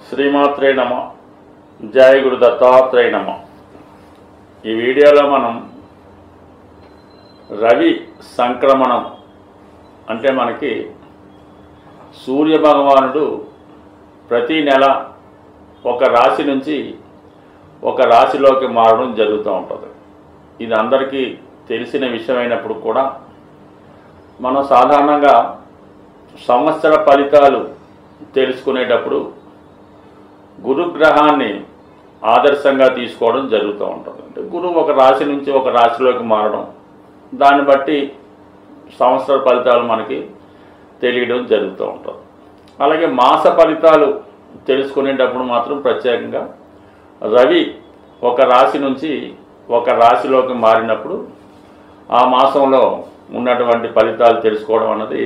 శ్రీమాత్రే నమ. జయ గురు దత్తాత్రేయ నమ. ఈ వీడియోలో మనం రవి సంక్రమణం అంటే మనకి సూర్య భగవానుడు ప్రతి నెల ఒక రాశి నుంచి ఒక రాశిలోకి మారడం జరుగుతూ ఉంటుంది. ఇది అందరికీ తెలిసిన విషయమైనప్పుడు కూడా మనం సాధారణంగా సంవత్సర ఫలితాలు తెలుసుకునేటప్పుడు గురుగ్రహాన్ని ఆదర్శంగా తీసుకోవడం జరుగుతూ ఉంటుంది. అంటే గురువు ఒక రాశి నుంచి ఒక రాశిలోకి మారడం, దాన్ని బట్టి సంవత్సర ఫలితాలు మనకి తెలియడం జరుగుతూ ఉంటుంది. అలాగే మాస ఫలితాలు తెలుసుకునేటప్పుడు మాత్రం ప్రత్యేకంగా రవి ఒక రాశి నుంచి ఒక రాశిలోకి మారినప్పుడు ఆ మాసంలో ఉన్నటువంటి ఫలితాలు తెలుసుకోవడం అన్నది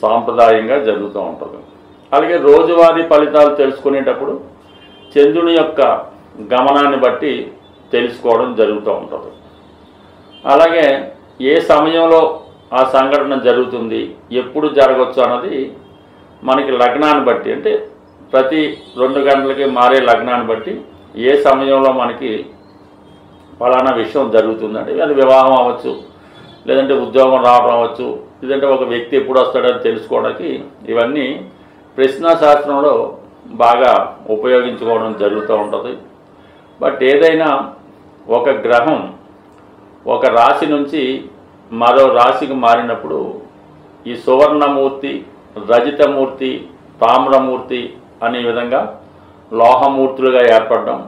సాంప్రదాయంగా జరుగుతూ ఉంటుంది. అలాగే రోజువారీ ఫలితాలు తెలుసుకునేటప్పుడు చంద్రుని యొక్క గమనాన్ని బట్టి తెలుసుకోవడం జరుగుతూ ఉంటుంది. అలాగే ఏ సమయంలో ఆ సంఘటన జరుగుతుంది, ఎప్పుడు జరగవచ్చు అన్నది మనకి లగ్నాన్ని బట్టి, అంటే ప్రతి 2 గంటలకి మారే లగ్నాన్ని బట్టి ఏ సమయంలో మనకి ఫలానా విషయం జరుగుతుందండి. అది వివాహం అవ్వచ్చు, లేదంటే ఉద్యోగం రావడం అవ్వచ్చు, లేదంటే ఒక వ్యక్తి ఎప్పుడు వస్తాడని తెలుసుకోవడానికి ఇవన్నీ ప్రశ్నాశాస్త్రంలో బాగా ఉపయోగించుకోవడం జరుగుతూ ఉంటుంది. బట్ ఏదైనా ఒక గ్రహం ఒక రాశి నుంచి మరో రాశికి మారినప్పుడు ఈ సువర్ణమూర్తి, రజితమూర్తి, తామ్రమూర్తి అనే విధంగా లోహమూర్తులుగా ఏర్పడడం,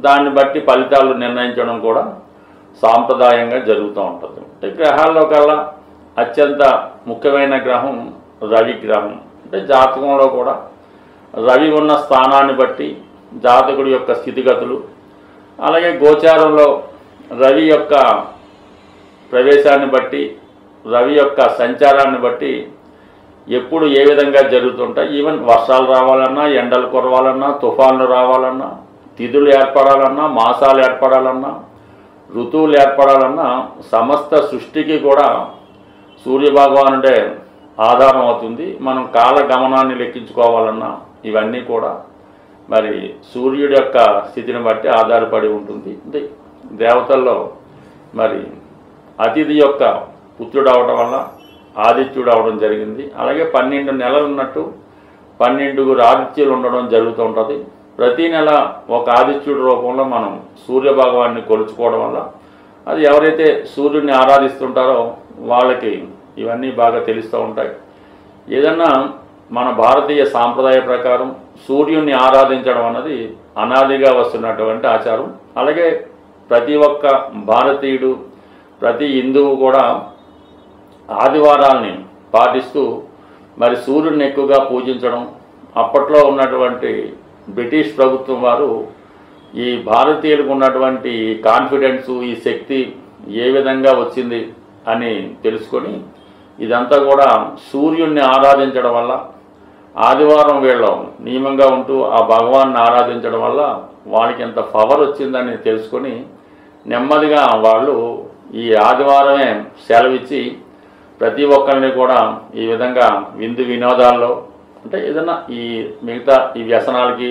దాన్ని బట్టి ఫలితాలు నిర్ణయించడం కూడా సాంప్రదాయంగా జరుగుతూ ఉంటుంది. అంటే గ్రహాల్లో కల్లా అత్యంత ముఖ్యమైన గ్రహం రవి గ్రహం. అంటే జాతకంలో కూడా రవి ఉన్న స్థానాన్ని బట్టి జాతకుడి యొక్క స్థితిగతులు, అలాగే గోచారంలో రవి యొక్క ప్రవేశాన్ని బట్టి, రవి యొక్క సంచారాన్ని బట్టి ఎప్పుడు ఏ విధంగా జరుగుతుంటాయి. ఈవెన్ వర్షాలు రావాలన్నా, ఎండలు కురవాలన్నా, తుఫాన్లు రావాలన్నా, తిథులు ఏర్పడాలన్నా, మాసాలు ఏర్పడాలన్నా, ఋతువులు ఏర్పడాలన్నా సమస్త సృష్టికి కూడా సూర్యభగవానుడే ఆధారం అవుతుంది. మనం కాల గమనాన్ని లెక్కించుకోవాలన్నా ఇవన్నీ కూడా మరి సూర్యుడి యొక్క స్థితిని బట్టి ఆధారపడి ఉంటుంది. అంటే దేవతల్లో మరి అతిథి యొక్క పుత్రుడు అవడం వల్ల ఆదిత్యుడు అవడం జరిగింది. అలాగే 12 నెలలు ఉన్నట్టు 12 ఆదిత్యులు ఉండడం జరుగుతూ ఉంటుంది. ప్రతి నెల ఒక ఆదిత్యుడి రూపంలో మనం సూర్యభగవాన్ని కొలుచుకోవడం వల్ల అది ఎవరైతే సూర్యుడిని ఆరాధిస్తుంటారో వాళ్ళకి ఇవన్నీ బాగా తెలుస్తూ ఉంటాయి. ఏదన్నా మన భారతీయ సాంప్రదాయ ప్రకారం సూర్యుడిని ఆరాధించడం అన్నది అనాదిగా వస్తున్నటువంటి ఆచారం. అలాగే ప్రతి ఒక్క భారతీయుడు, ప్రతి హిందువు కూడా ఆదివారాల్ని పాటిస్తూ మరి సూర్యుడిని ఎక్కువగా పూజించడం. అప్పట్లో ఉన్నటువంటి బ్రిటిష్ ప్రభుత్వం వారు ఈ భారతీయులకు ఉన్నటువంటి కాన్ఫిడెన్సు, ఈ శక్తి ఏ విధంగా వచ్చింది అని తెలుసుకొని ఇదంతా కూడా సూర్యుడిని ఆరాధించడం వల్ల, ఆదివారం వీళ్ళు నియమంగా ఉంటూ ఆ భగవాన్ని ఆరాధించడం వల్ల వాళ్ళకి ఎంత పవర్ వచ్చిందని తెలుసుకొని నెమ్మదిగా వాళ్ళు ఈ ఆదివారమే సెలవిచ్చి ప్రతి ఒక్కరిని కూడా ఈ విధంగా విందు వినోదాల్లో, అంటే ఏదైనా ఈ మిగతా ఈ వ్యసనాలకి,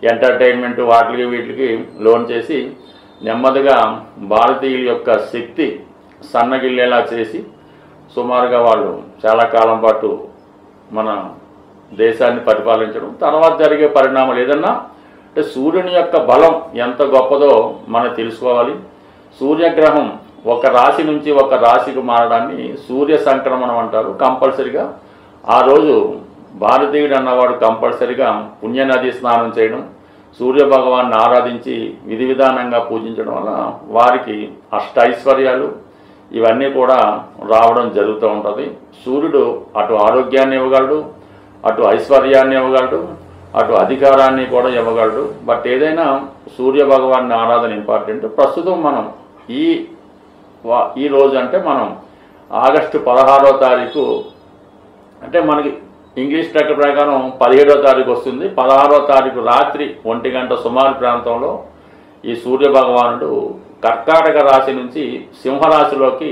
ఎంటర్టైన్మెంట్ వాటికి వీటికి లోన్ చేసి నెమ్మదిగా భారతీయుల యొక్క శక్తి సన్నగిల్లేలా చేసి సుమారుగా వాళ్ళు చాలా కాలం పాటు మన దేశాన్ని పరిపాలించడం. తర్వాత జరిగే పరిణామాలు ఏదన్నా అంటే సూర్యుని యొక్క బలం ఎంత గొప్పదో మనం తెలుసుకోవాలి. సూర్యగ్రహం ఒక రాశి నుంచి ఒక రాశికి మారడాన్ని సూర్య సంక్రమణం అంటారు. కంపల్సరిగా ఆ రోజు భారతీయుడు అన్నవాడు కంపల్సరిగా పుణ్యనది స్నానం చేయడం, సూర్య భగవాన్ని ఆరాధించి విధి విధానంగా పూజించడం వల్ల వారికి అష్టైశ్వర్యాలు ఇవన్నీ కూడా రావడం జరుగుతూ ఉంటుంది. సూర్యుడు అటు ఆరోగ్యాన్ని ఇవ్వగలడు, అటు ఐశ్వర్యాన్ని ఇవ్వగలడు, అటు అధికారాన్ని కూడా ఇవ్వగలడు. బట్ ఏదైనా సూర్య భగవాన్ని ఆరాధన ఇంపార్టెంట్. ప్రస్తుతం మనం ఈ రోజు అంటే మనం ఆగస్టు 16వ తారీఖు, అంటే మనకి ఇంగ్లీష్ లెక్క ప్రకారం 17వ తారీఖు వస్తుంది. 16వ తారీఖు రాత్రి 1 గంట సుమారు ప్రాంతంలో ఈ సూర్య భగవానుడు కర్కాటక రాశి నుంచి సింహరాశిలోకి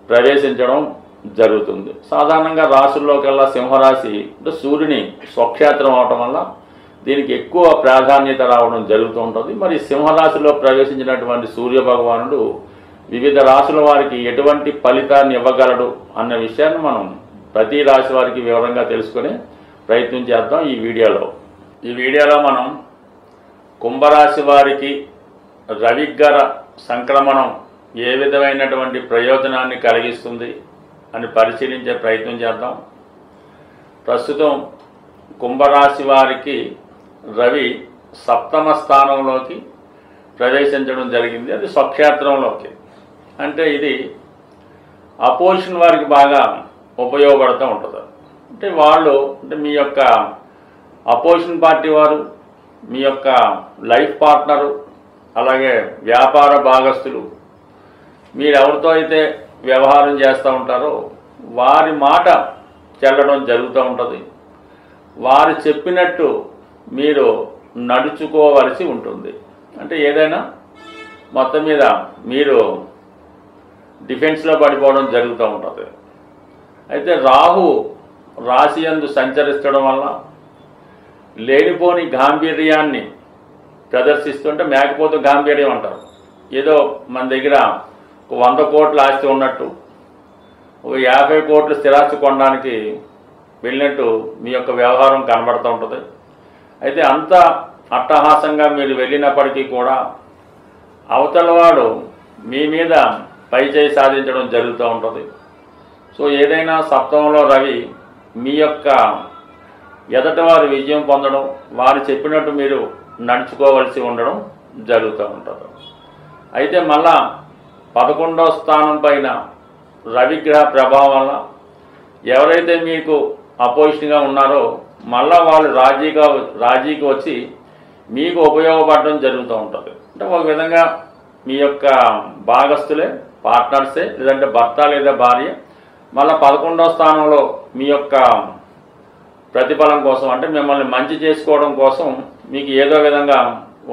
ప్రవేశించడం జరుగుతుంది. సాధారణంగా రాశుల్లోకెల్లా సింహరాశి అంటే సూర్యుని స్వక్షేత్రం అవటం వల్ల దీనికి ఎక్కువ ప్రాధాన్యత రావడం జరుగుతూ ఉంటుంది. మరి సింహరాశిలో ప్రవేశించినటువంటి సూర్యభగవానుడు వివిధ రాశుల వారికి ఎటువంటి ఫలితాన్ని ఇవ్వగలడు అన్న విషయాన్ని మనం ప్రతి రాశి వారికి వివరంగా తెలుసుకునే ప్రయత్నం చేద్దాం ఈ వీడియోలో మనం కుంభరాశి వారికి రవిగ్రహ సంక్రమణం ఏ విధమైనటువంటి ప్రయోజనాన్ని కలిగిస్తుంది అని పరిశీలించే ప్రయత్నం చేద్దాం. ప్రస్తుతం కుంభరాశి వారికి రవి సప్తమ స్థానంలోకి ప్రవేశించడం జరిగింది. అది స్వక్షేత్రంలోకి, అంటే ఇది అపోజిషన్ వారికి బాగా ఉపయోగపడుతూ ఉంటుంది. అంటే వాళ్ళు మీ యొక్క అపోజిషన్ పార్టీ వారు, మీ యొక్క లైఫ్ పార్ట్నరు, అలాగే వ్యాపార భాగస్తులు, మీరు ఎవరితో అయితే వ్యవహారం చేస్తూ ఉంటారో వారి మాట చెల్లడం జరుగుతూ ఉంటుంది. వారు చెప్పినట్టు మీరు నడుచుకోవలసి ఉంటుంది. అంటే ఏదైనా మొత్తం మీద మీరు డిఫెన్స్లో పడిపోవడం జరుగుతూ ఉంటుంది. అయితే రాహు రాశి యందు సంచరిస్తడం వల్ల లేనిపోని గాంభీర్యాన్ని ప్రదర్శిస్తుంటే మేకపోతే గాంభీర్యం అంటారు. ఏదో మన దగ్గర 100 కోట్ల ఆస్తి ఉన్నట్టు, 50 కోట్ల స్థిరాస్తి కొనడానికి వెళ్ళినట్టు మీ యొక్క వ్యవహారం కనబడుతూ ఉంటుంది. అయితే అంత అట్టహాసంగా మీరు వెళ్ళినప్పటికీ కూడా అవతలవాడు మీ మీద పైచేయి సాధించడం జరుగుతూ ఉంటుంది. సో ఏదైనా సప్తమంలో రవి మీ యొక్క ఎదటివారి విజయం పొందడం, వారు చెప్పినట్టు మీరు నడుచుకోవలసి ఉండడం జరుగుతూ ఉంటుంది. అయితే మళ్ళా 11వ స్థానం పైన రవిగ్రహ ప్రభావం వల్ల ఎవరైతే మీకు అపోజిషన్గా ఉన్నారో మళ్ళా వాళ్ళు రాజీకి వచ్చి మీకు ఉపయోగపడడం జరుగుతూ ఉంటుంది. అంటే ఒక విధంగా మీ యొక్క భాగస్తులే, పార్ట్నర్సే, లేదంటే భర్త లేదా భార్య మళ్ళీ 11వ స్థానంలో మీ యొక్క ప్రతిఫలం కోసం, అంటే మిమ్మల్ని మంచి చేసుకోవడం కోసం మీకు ఏదో విధంగా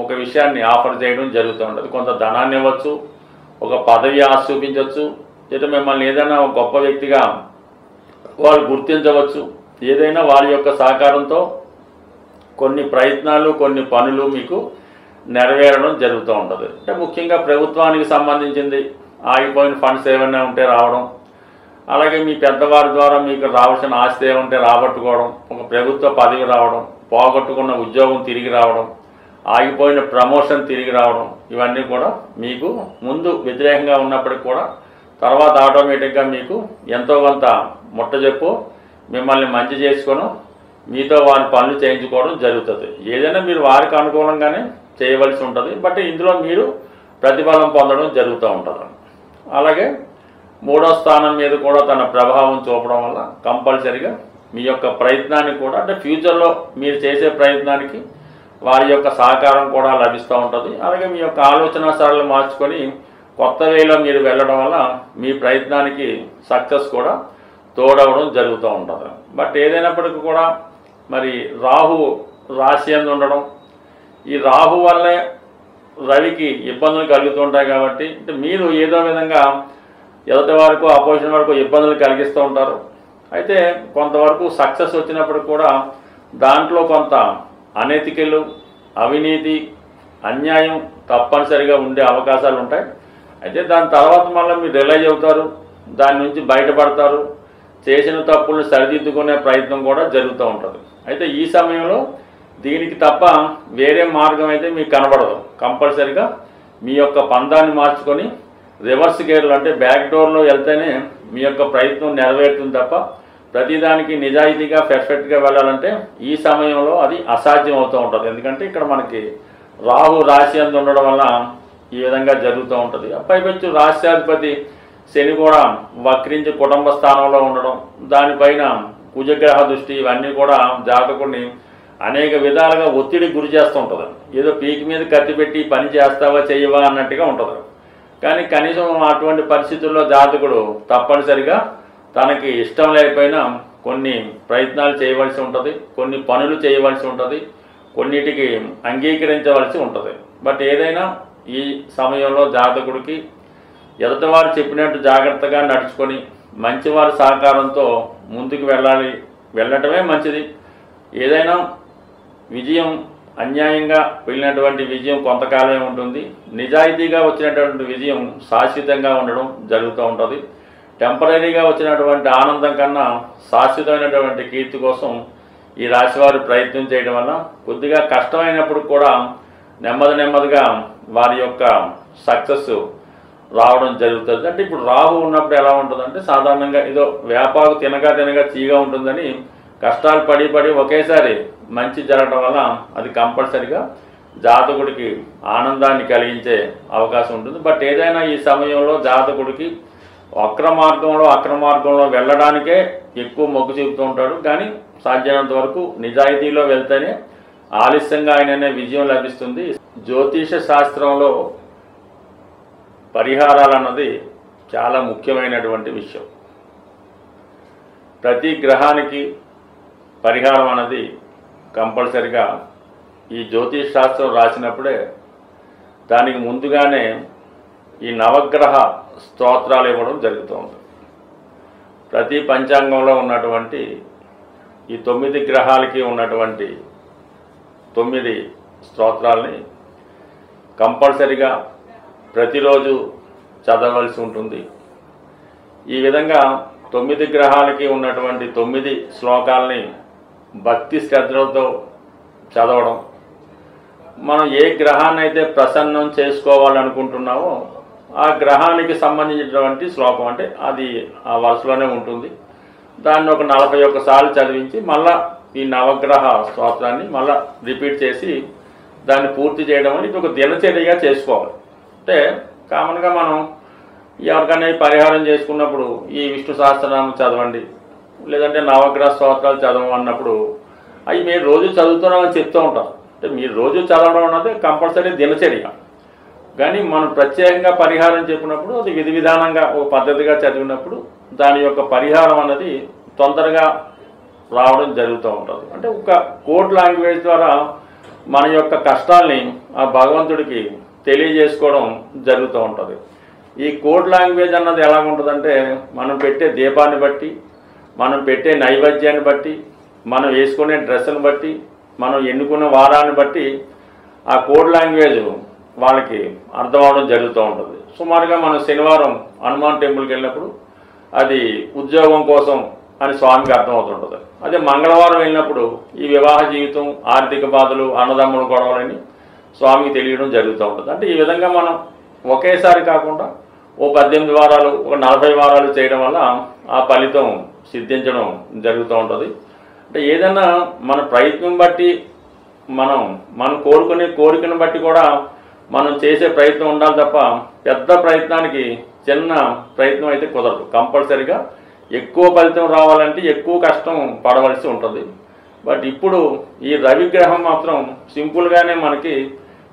ఒక విషయాన్ని ఆఫర్ చేయడం జరుగుతూ ఉంటుంది. కొంత ధనాన్ని ఇవ్వచ్చు, ఒక పదవి ఆశ చూపించవచ్చు, లేదా మిమ్మల్ని ఏదైనా ఒక గొప్ప వ్యక్తిగా వాళ్ళు గుర్తించవచ్చు. ఏదైనా వారి యొక్క సహకారంతో కొన్ని ప్రయత్నాలు, కొన్ని పనులు మీకు నెరవేరడం జరుగుతూ ఉంటుంది. అంటే ముఖ్యంగా ప్రభుత్వానికి సంబంధించింది ఆగిపోయిన ఫండ్స్ ఏమైనా ఉంటే రావడం, అలాగే మీ పెద్దవారి ద్వారా మీకు రావాల్సిన ఆస్తి ఏమంటే రాబట్టుకోవడం, ఒక ప్రభుత్వ పదవి రావడం, పోగొట్టుకున్న ఉద్యోగం తిరిగి రావడం, ఆగిపోయిన ప్రమోషన్ తిరిగి రావడం, ఇవన్నీ కూడా మీకు ముందు వ్యతిరేకంగా ఉన్నప్పటికీ కూడా తర్వాత ఆటోమేటిక్గా మీకు ఎంతో కొంత ముట్టజెప్పు మిమ్మల్ని మంచి చేసుకొని మీతో వారి పనులు చేయించుకోవడం జరుగుతుంది. ఏదైనా మీరు వారికి అనుకూలంగానే చేయవలసి ఉంటుంది. బట్ ఇందులో మీరు ప్రతిఫలం పొందడం జరుగుతూ ఉంటుంది. అలాగే 3వ స్థానం మీద కూడా తన ప్రభావం చూపడం వల్ల కంపల్సరిగా మీ యొక్క ప్రయత్నాన్ని కూడా, అంటే ఫ్యూచర్లో మీరు చేసే ప్రయత్నానికి వారి యొక్క సహకారం కూడా లభిస్తూ ఉంటుంది. అలాగే మీ యొక్క ఆలోచన సరళి మార్చుకొని కొత్త వేలో మీరు వెళ్ళడం వల్ల మీ ప్రయత్నానికి సక్సెస్ కూడా తోడవడం జరుగుతూ ఉంటుంది. బట్ ఏదైనప్పటికీ కూడా మరి రాహు రాశి యందు ఉండడం, ఈ రాహు వల్లే రవికి ఇబ్బందులు కలుగుతుంటాయి. కాబట్టి అంటే మీరు ఏదో విధంగా ఎదుటి వరకు అపోజిషన్ వరకు ఇబ్బందులు కలిగిస్తూ ఉంటారు. అయితే కొంతవరకు సక్సెస్ వచ్చినప్పుడు కూడా దాంట్లో కొంత అనైతికలు, అవినీతి, అన్యాయం తప్పనిసరిగా ఉండే అవకాశాలు ఉంటాయి. అయితే దాని తర్వాత మళ్ళీ మీరు రియలైజ్ అవుతారు, దాని నుంచి బయటపడతారు, చేసిన తప్పులను సరిదిద్దుకునే ప్రయత్నం కూడా జరుగుతూ ఉంటుంది. అయితే ఈ సమయంలో దీనికి తప్ప వేరే మార్గం అయితే మీకు కనబడదు. కంపల్సరిగా మీ యొక్క పందాన్ని మార్చుకొని రివర్స్ గేర్లు, అంటే బ్యాక్ డోర్లో వెళ్తేనే మీ యొక్క ప్రయత్నం నెరవేరుతుంది తప్ప ప్రతిదానికి నిజాయితీగా పర్ఫెక్ట్గా వెళ్ళాలంటే ఈ సమయంలో అది అసాధ్యం అవుతూ ఉంటుంది. ఎందుకంటే ఇక్కడ మనకి రాహు రాశి యందు ఉండడం వల్ల ఈ విధంగా జరుగుతూ ఉంటుంది. పైపెచ్చు రాష్ట్రాధిపతి శని కూడా వక్రించి కుటుంబ స్థానంలో ఉండడం, దానిపైన కుజగ్రహ దృష్టి, ఇవన్నీ కూడా జాతకుడిని అనేక విధాలుగా ఒత్తిడికి గురి చేస్తూ ఉంటుంది. ఏదో పీకి మీద కత్తి పెట్టి పని చేస్తావా చేయవా అన్నట్టుగా ఉంటుంది. కానీ కనీసం అటువంటి పరిస్థితుల్లో జాతకుడు తప్పనిసరిగా తనకి ఇష్టం లేకపోయినా కొన్ని ప్రయత్నాలు చేయవలసి ఉంటుంది, కొన్ని పనులు చేయవలసి ఉంటుంది, కొన్నిటికి అంగీకరించవలసి ఉంటుంది. బట్ ఏదైనా ఈ సమయంలో జాతకుడికి ఎదుటివారు చెప్పినట్టు జాగ్రత్తగా నడుచుకొని మంచివారి సహకారంతో ముందుకు వెళ్ళటమే మంచిది. ఏదైనా విజయం అన్యాయంగా వెళ్ళినటువంటి విజయం కొంతకాలమే ఉంటుంది, నిజాయితీగా వచ్చినటువంటి విజయం శాశ్వతంగా ఉండడం జరుగుతూ ఉంటుంది. టెంపరీగా వచ్చినటువంటి ఆనందం కన్నా శాశ్వతమైనటువంటి కీర్తి కోసం ఈ రాశివారు ప్రయత్నం చేయడం వల్ల కొద్దిగా కష్టమైనప్పుడు కూడా నెమ్మదిగా వారి యొక్క సక్సెస్ రావడం జరుగుతుంది. అంటే ఇప్పుడు రాహు ఉన్నప్పుడు ఎలా ఉంటుందంటే సాధారణంగా ఏదో వేపాకు తినగా చీగా ఉంటుందని కష్టాలు పడి ఒకేసారి మంచి జరగడం వల్ల అది కంపల్సరిగా జాతకుడికి ఆనందాన్ని కలిగించే అవకాశం ఉంటుంది. బట్ ఏదైనా ఈ సమయంలో జాతకుడికి అక్రమార్గంలో వెళ్ళడానికే ఎక్కువ మొగ్గు చూపుతూ ఉంటాడు. కానీ సాధ్యమైనంత వరకు నిజాయితీలో వెళ్తేనే ఆలస్యంగా ఆయననే విజయం లభిస్తుంది. జ్యోతిష శాస్త్రంలో పరిహారాలు అన్నది చాలా ముఖ్యమైనటువంటి విషయం. ప్రతి గ్రహానికి పరిహారం అన్నది కంపల్సరిగా ఈ జ్యోతిష శాస్త్రం రాసినప్పుడే దానికి ముందుగానే ఈ నవగ్రహ స్తోత్రాలు ఇవ్వడం జరుగుతుంది. ప్రతి పంచాంగంలో ఉన్నటువంటి ఈ 9 గ్రహాలకి ఉన్నటువంటి 9 స్తోత్రాలని కంపల్సరిగా ప్రతిరోజు చదవలసి ఉంటుంది. ఈ విధంగా 9 గ్రహాలకి ఉన్నటువంటి 9 శ్లోకాలని భక్తి శ్రద్ధలతో చదవడం, మనం ఏ గ్రహాన్ని అయితే ప్రసన్నం చేసుకోవాలనుకుంటున్నామో ఆ గ్రహానికి సంబంధించినటువంటి శ్లోకం, అంటే అది ఆ వరుసలోనే ఉంటుంది. దాన్ని ఒక 41 సార్లు చదివించి మళ్ళా ఈ నవగ్రహ స్తోత్రాన్ని మళ్ళా రిపీట్ చేసి దాన్ని పూర్తి చేయడం అని ఇది ఒక దినచర్యగా చేసుకోవాలి. అంటే కామన్గా మనం ఎవరికైనా పరిహారం చేసుకున్నప్పుడు ఈ విష్ణు సహస్రనామం చదవండి, లేదంటే నవగ్రహ స్తోత్రాలు చదవమన్నప్పుడు అవి మీరు రోజు చదువుతున్నామని చెప్తూ ఉంటారు. అంటే మీరు రోజు చదవడం అన్నది కంపల్సరీ దినచర్య. కానీ మనం ప్రత్యేకంగా పరిహారం చెప్పినప్పుడు అది విధి విధానంగా ఒక పద్ధతిగా చదివినప్పుడు దాని యొక్క పరిహారం అన్నది తొందరగా రావడం జరుగుతూ ఉంటుంది. అంటే ఒక కోడ్ లాంగ్వేజ్ ద్వారా మన యొక్క కష్టాల్ని ఆ భగవంతుడికి తెలియజేసుకోవడం జరుగుతూ ఉంటుంది. ఈ కోడ్ లాంగ్వేజ్ అన్నది ఎలా ఉంటుందంటే మనం పెట్టే దీపాన్ని బట్టి, మనం పెట్టే నైవేద్యాన్ని బట్టి, మనం వేసుకునే డ్రెస్సును బట్టి, మనం ఎన్నుకున్న వారాన్ని బట్టి ఆ కోడ్ లాంగ్వేజ్ వాళ్ళకి అర్థం అవడం జరుగుతూ ఉంటుంది. సుమారుగా మనం శనివారం హనుమాన్ టెంపుల్కి వెళ్ళినప్పుడు అది ఉద్యోగం కోసం అని స్వామికి అర్థమవుతుంటుంది. అదే మంగళవారం వెళ్ళినప్పుడు ఈ వివాహ జీవితం, ఆర్థిక బాధలు, అన్నదమ్ముల గొడవలని స్వామికి తెలియడం జరుగుతూ ఉంటుంది. అంటే ఈ విధంగా మనం ఒకేసారి కాకుండా ఓ 18 వారాలు, ఒక 40 వారాలు చేయడం వల్ల ఆ ఫలితం సిద్ధించడం జరుగుతూ ఉంటుంది. అంటే ఏదైనా మన ప్రయత్నం బట్టి మనం కోరుకునే కోరికను బట్టి కూడా మనం చేసే ప్రయత్నం ఉండాలి తప్ప పెద్ద ప్రయత్నానికి చిన్న ప్రయత్నం అయితే కుదరదు. కంపల్సరిగా ఎక్కువ ఫలితం రావాలంటే ఎక్కువ కష్టం పడవలసి ఉంటుంది. బట్ ఇప్పుడు ఈ రవిగ్రహం మాత్రం సింపుల్గానే మనకి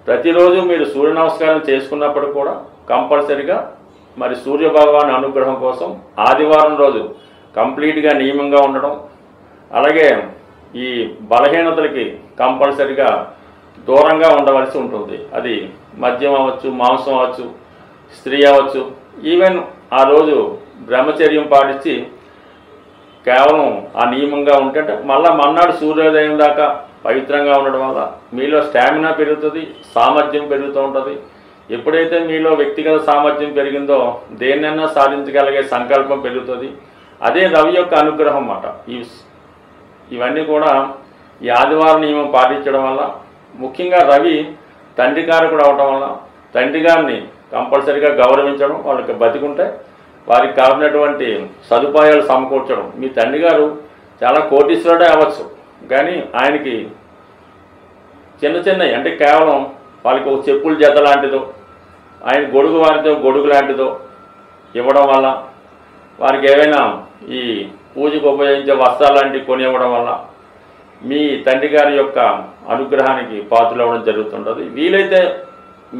ప్రతిరోజు మీరు సూర్య నమస్కారం చేసుకున్నప్పుడు కూడా కంపల్సరిగా మరి సూర్య భగవాన్ అనుగ్రహం కోసం ఆదివారం రోజు కంప్లీట్గా నియమంగా ఉండడం, అలాగే ఈ బలహీనతలకి కంపల్సరిగా దూరంగా ఉండవలసి ఉంటుంది. అది మద్యం అవ్వచ్చు, మాంసం అవ్వచ్చు, స్త్రీ అవ్వచ్చు. ఈవెన్ ఆ రోజు బ్రహ్మచర్యం పాటించి కేవలం ఆ నియమంగా ఉంటే మళ్ళీ మన్నాడు సూర్యోదయం దాకా పవిత్రంగా ఉండడం వల్ల మీలో స్టామినా పెరుగుతుంది, సామర్థ్యం పెరుగుతూ ఉంటుంది. ఎప్పుడైతే మీలో వ్యక్తిగత సామర్థ్యం పెరిగిందో దేన్నైనా సాధించగలిగే సంకల్పం పెరుగుతుంది. అదే రవి యొక్క అనుగ్రహం అన్నమాట. ఇవన్నీ కూడా ఈ ఆదివారం నియమం పాటించడం వల్ల, ముఖ్యంగా రవి తండ్రి కారకుడు అవటం వల్ల తండ్రి గారిని కంపల్సరిగా గౌరవించడం, వాళ్ళకి బతికుంటే వారికి కావాల్సినటువంటి సదుపాయాలు సమకూర్చడం. మీ తండ్రి గారు చాలా కోటీశ్వరుడే అవ్వచ్చు, కానీ ఆయనకి చిన్నవి అంటే కేవలం వాళ్ళకి ఒక చెప్పుల జత లాంటిదో, ఆయన గొడుగు వారితో గొడుగు లాంటిదో ఇవ్వడం వల్ల, వారికి ఏవైనా ఈ పూజకు ఉపయోగించే వస్త్రాలు లాంటివి కొనివ్వడం వల్ల మీ తండ్రి గారి యొక్క అనుగ్రహానికి పాత్రలు అవ్వడం జరుగుతుంటుంది. వీలైతే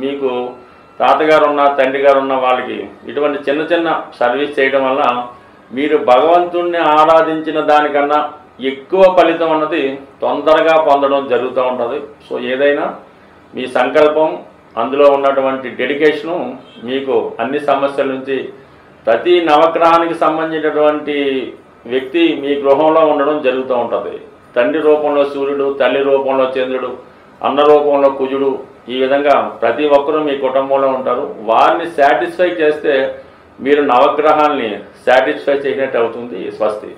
మీకు తాతగారు ఉన్న, తండ్రి గారు ఉన్న వాళ్ళకి ఇటువంటి చిన్న సర్వీస్ చేయడం వల్ల మీరు భగవంతుణ్ణి ఆరాధించిన దానికన్నా ఎక్కువ ఫలితం అన్నది తొందరగా పొందడం జరుగుతూ ఉంటుంది. సో ఏదైనా మీ సంకల్పం, అందులో ఉన్నటువంటి డెడికేషను మీకు అన్ని సమస్యల నుంచి, ప్రతి నవగ్రహానికి సంబంధించినటువంటి వ్యక్తి మీ గృహంలో ఉండడం జరుగుతూ ఉంటుంది. తండ్రి రూపంలో సూర్యుడు, తల్లి రూపంలో చంద్రుడు, అన్న రూపంలో కుజుడు, ఈ విధంగా ప్రతి ఒక్కరూ మీ కుటుంబంలో ఉంటారు. వారిని సాటిస్ఫై చేస్తే మీరు నవగ్రహాల్ని సాటిస్ఫై చేయనట్టు అవుతుంది. స్వస్తి.